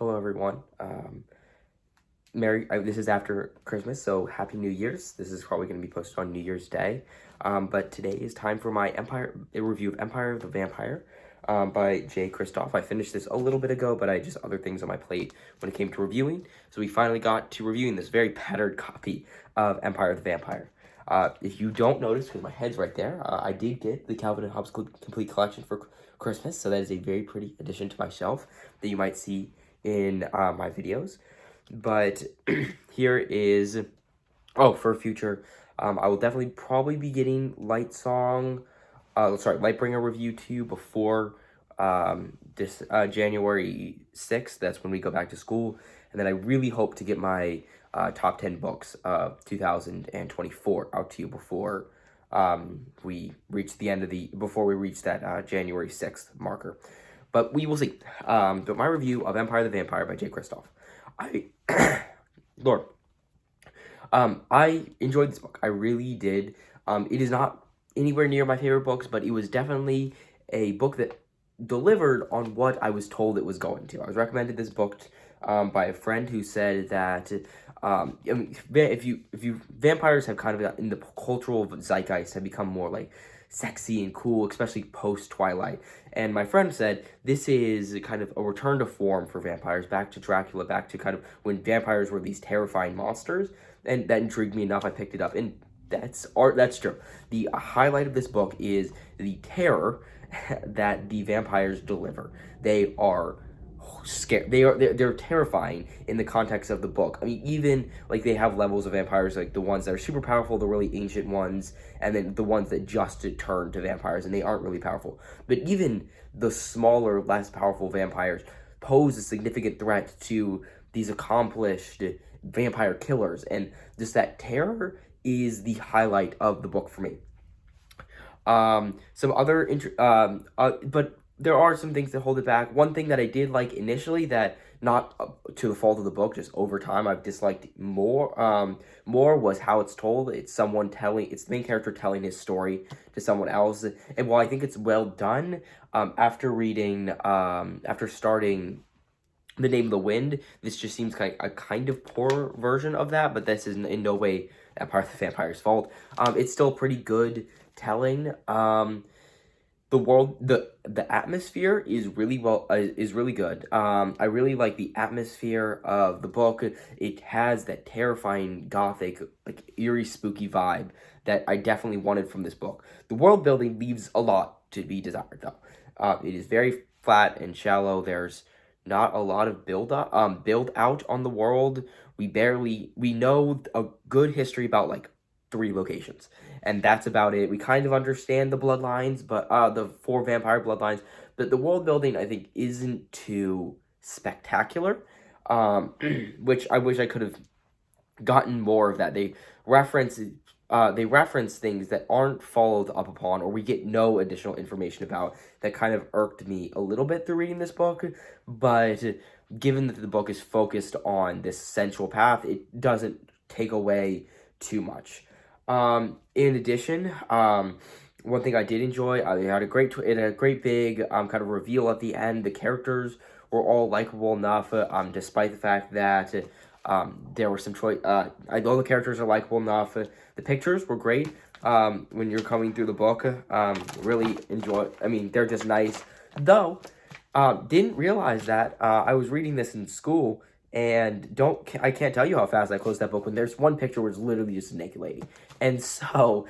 Hello, everyone. This is after Christmas, so Happy New Year's. This is probably going to be posted on New Year's Day. But today is time for my a review of Empire of the Vampire by Jay Kristoff. I finished this a little bit ago, but I just other things on my plate when it came to reviewing. So we finally got to reviewing this very battered copy of Empire of the Vampire. If you don't notice, because my head's right there, I did get the Calvin and Hobbes Complete Collection for Christmas, so that is a very pretty addition to my shelf that you might see in my videos. But here is, for future, I will definitely probably be getting Lightbringer review to you before this January 6th. That's when we go back to school. And then I really hope to get my top 10 books of 2024 out to you before we reach that January 6th marker. But we will see. But my review of Empire of the Vampire by Jay Kristoff. I enjoyed this book. I really did. It is not anywhere near my favorite books, but it was definitely a book that delivered on what I was told it was going to. I was recommended this book by a friend who said that vampires have kind of in the cultural zeitgeist have become more like sexy and cool, especially post-Twilight. And my friend said this is kind of a return to form for vampires, back to Dracula, back to kind of when vampires were these terrifying monsters. And that intrigued me enough, I picked it up. And that's true. The highlight of this book is the terror that the vampires deliver. They are scary. They're terrifying in the context of the book. I mean, even like they have levels of vampires, like the ones that are super powerful, the really ancient ones, and then the ones that just turn to vampires and they aren't really powerful. But even the smaller, less powerful vampires pose a significant threat to these accomplished vampire killers, and just that terror is the highlight of the book for me. But there are some things that hold it back. One thing that I did like initially, that not to the fault of the book, just over time I've disliked more, was how it's told. It's the main character telling his story to someone else. And while I think it's well done, after starting The Name of the Wind, this just seems like a kind of poor version of that, but this is in no way Empire of the Vampire's fault. It's still pretty good telling. The atmosphere is really good. I really like the atmosphere of the book. It has that terrifying gothic, like eerie, spooky vibe that I definitely wanted from this book. The world building leaves a lot to be desired, though. It is very flat and shallow. There's not a lot of build out on the world. We know a good history about like 3 locations, and that's about it. We kind of understand the bloodlines, but the 4 vampire bloodlines, but the world building I think isn't too spectacular, which I wish I could have gotten more of that. They reference things that aren't followed up upon, or we get no additional information about, that kind of irked me a little bit through reading this book. But given that the book is focused on this central path, it doesn't take away too much. In addition, one thing I did enjoy, it had a great big kind of reveal at the end. The characters were all likable enough, despite the fact that there were some choice. I know the characters are likable enough. The pictures were great. When you're coming through the book, really enjoy. I mean, they're just nice. Though, didn't realize that I was reading this in school. And I can't tell you how fast I closed that book when there's one picture where it's literally just a naked lady. And so,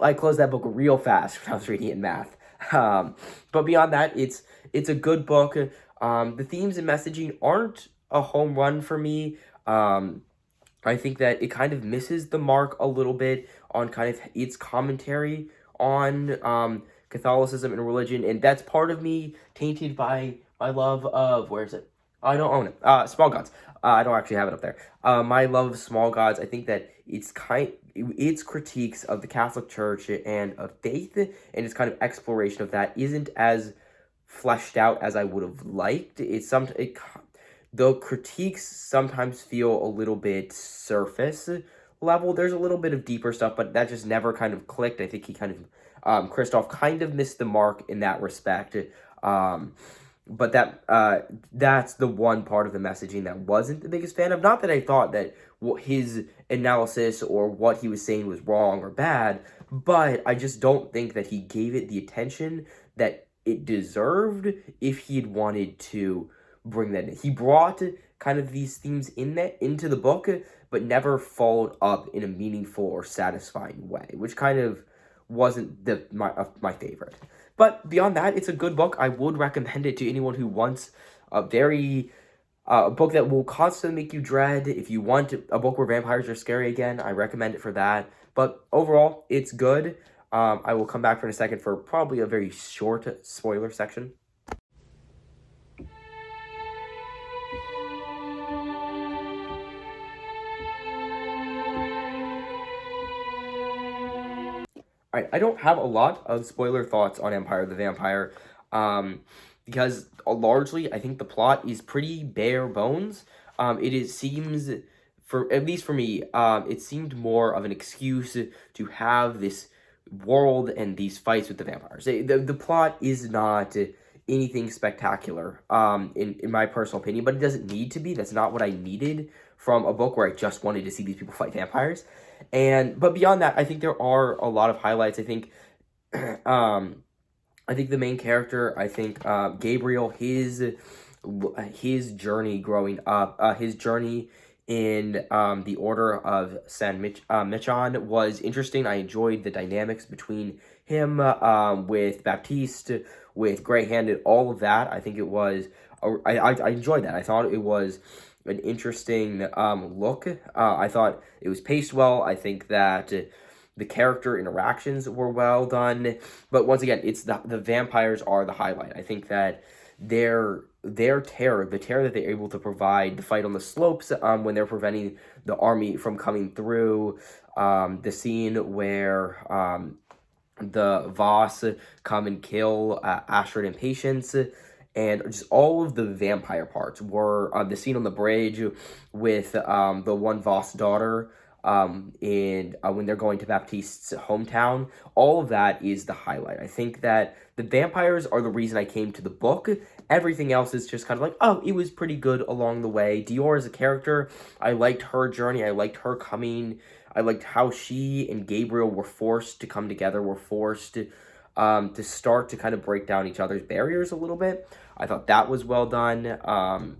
I closed that book real fast when I was reading it in math. But beyond that, it's a good book. The themes and messaging aren't a home run for me. I think that it kind of misses the mark a little bit on kind of its commentary on Catholicism and religion. And that's part of me tainted by my love of, where is it? I don't own it. Small Gods. I don't actually have it up there. My love of Small Gods, I think that its critiques of the Catholic Church and of faith, and its kind of exploration of that, isn't as fleshed out as I would have liked. The critiques sometimes feel a little bit surface level. There's a little bit of deeper stuff, but that just never kind of clicked. I think Kristoff kind of missed the mark in that respect. but that's the one part of the messaging that wasn't the biggest fan of. Not that I thought that his analysis or what he was saying was wrong or bad, but I just don't think that he gave it the attention that it deserved if he had wanted to bring that in. He brought kind of these themes into the book, but never followed up in a meaningful or satisfying way, which kind of wasn't my favorite. But beyond that, it's a good book. I would recommend it to anyone who wants a book that will constantly make you dread. If you want a book where vampires are scary again, I recommend it for that. But overall, it's good. I will come back for in a second for probably a very short spoiler section. Alright, I don't have a lot of spoiler thoughts on Empire of the Vampire, because largely I think the plot is pretty bare bones. Seems, for at least for me, it seemed more of an excuse to have this world and these fights with the vampires. The plot is not anything spectacular, in my personal opinion, but it doesn't need to be. That's not what I needed from a book where I just wanted to see these people fight vampires. But beyond that, I think there are a lot of highlights. I think, I think the main character, I think, Gabriel, his journey growing up, his journey in the Order of San Michan was interesting. I enjoyed the dynamics between him, with Baptiste, with Grey-Handed, all of that. I think it was, I enjoyed that. I thought it was an interesting look. I thought it was paced well. I think that the character interactions were well done. But once again, it's the vampires are the highlight. I think that their terror, the terror that they're able to provide, the fight on the slopes, when they're preventing the army from coming through, the scene where the Voss come and kill Astrid and Patience, and just all of the vampire parts were the scene on the bridge with the one Voss daughter, when they're going to Baptiste's hometown. All of that is the highlight. I think that the vampires are the reason I came to the book. Everything else is just kind of like, oh, it was pretty good along the way. Dior as a character, I liked her journey. I liked her coming. I liked how she and Gabriel were forced to come together, were forced to start to kind of break down each other's barriers a little bit. I thought that was well done.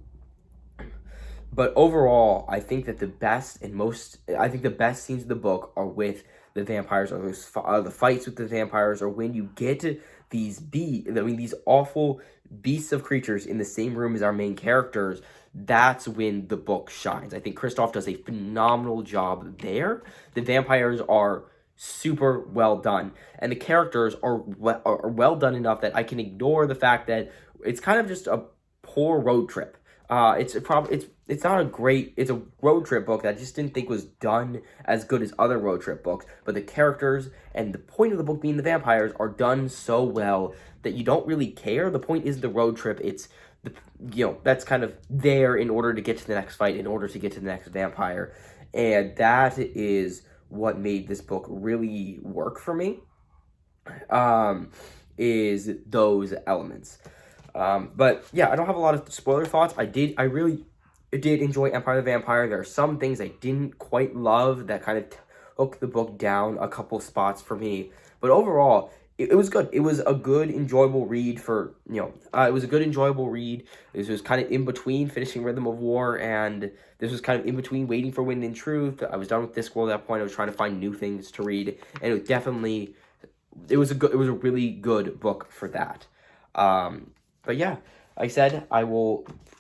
But overall, I think that the best scenes of the book are with the vampires, or the fights with the vampires, or when you get these awful beasts of creatures in the same room as our main characters. That's when the book shines. I think Christoph does a phenomenal job there. The vampires are super well done, and the characters are well done enough that I can ignore the fact that it's kind of just a poor road trip. It's not a great, it's a road trip book that I just didn't think was done as good as other road trip books, but the characters and the point of the book being the vampires are done so well that you don't really care. The point is the road trip. It's that's kind of there in order to get to the next fight, in order to get to the next vampire, and that is what made this book really work for me, is those elements. But yeah, I don't have a lot of spoiler thoughts. I really did enjoy Empire of the Vampire. There are some things I didn't quite love that kind of took the book down a couple spots for me. But overall, it was good. It was a good, enjoyable read for, it was a good, enjoyable read. This was kind of in between finishing Rhythm of War, and this was kind of in between Waiting for Wind and Truth. I was done with Discworld at that point. I was trying to find new things to read, and it was a really good book for that. But yeah, like I said,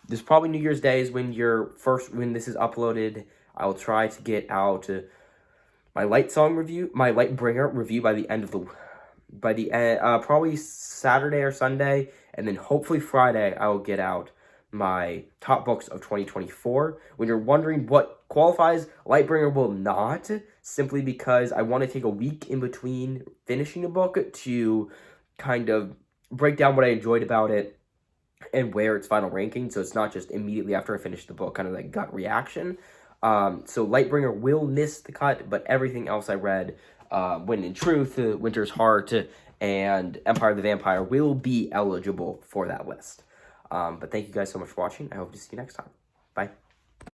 this is probably New Year's Day is when this is uploaded. I will try to get out my Lightbringer review probably Saturday or Sunday, and then hopefully Friday I will get out my top books of 2024. When you're wondering what qualifies, Lightbringer will not, simply because I want to take a week in between finishing a book to kind of break down what I enjoyed about it and where its final ranking, so it's not just immediately after I finish the book, kind of like gut reaction. So Lightbringer will miss the cut, but everything else I read, Wind and Truth, Winter's Heart, and Empire of the Vampire will be eligible for that list. But thank you guys so much for watching. I hope to see you next time. Bye.